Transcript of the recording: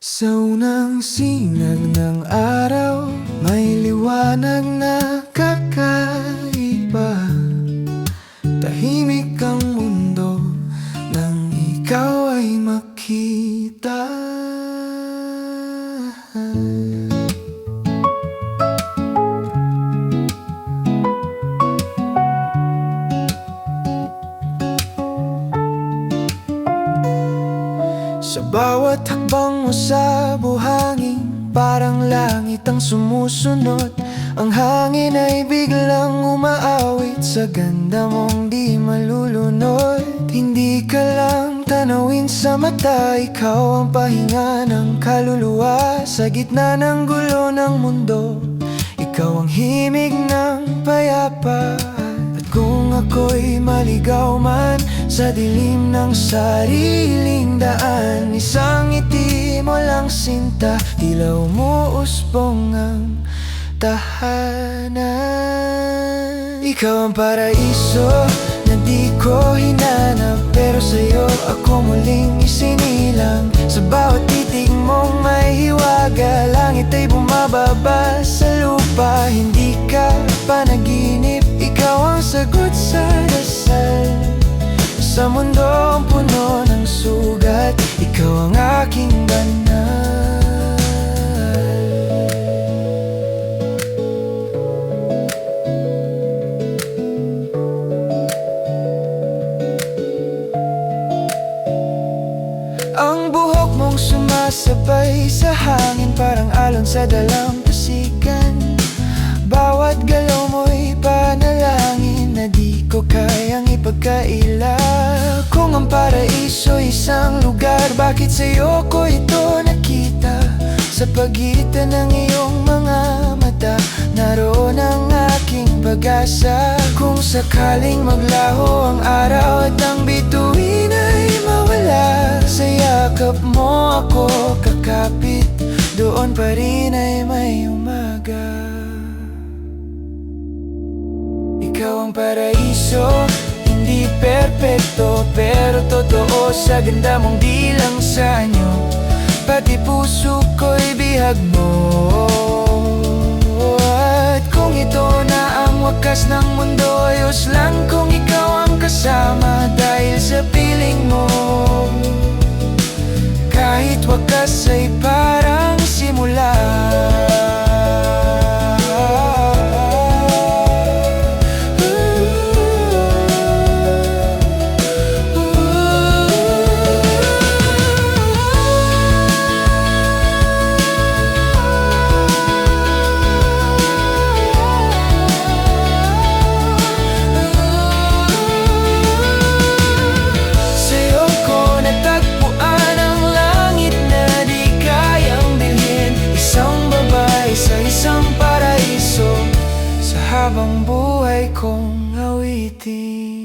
Sa unang sinag ng araw, may liwanag na kakaiba. Tahimik ang mundo nang ikaw ay makita. Sa bawat hakbang mo sa buhangin, parang langit ang sumusunod. Ang hangin ay biglang umaawit sa ganda mong di malulunod. Hindi ka lang tanawin sa mata, ikaw ang pahinga ng kaluluwa. Sa gitna ng gulo ng mundo, ikaw ang himig ng payapa. At kung ako'y maligaw man sa dilim ng sariling daan, isang ngiti mo lang sinta, tila umuusbong ang tahanan. Ikaw ang paraiso na di ko hinanap, pero sa'yo ako muling isinilang. Sa bawat titig mong may hiwaga, langit ay bumababa sa lupa. Hindi ka panaginip, ikaw ang sagot sa dasal. Sa mundong puno ng sugat, ikaw ang aking banal. Ang buhok mong sumasabay sa hangin, parang alon sa dalampasigan. Bawat galaw mo'y panalangin na di ko kayang ipagkaila. Kung ang paraiso isang lugar, bakit sa'yo ko ito nakita? Sa pagitan ng iyong mga mata, naroon ang aking pag-asa. Kung sakaling maglaho ang araw at ang bituin ay mawala, sa yakap mo ako kakapit, doon pa rin ay may umaga. Ikaw ang paraiso, hindi perpekto, pero totoo sa ganda mong di lang sa anyo. Pati puso ko'y bihag mo. At kung ito na ang wakas ng mundo, ayos lang kung ikaw ang kasama. Dahil sa piling mo, kahit wakas ay parang simula. Habang buhay kong awitin.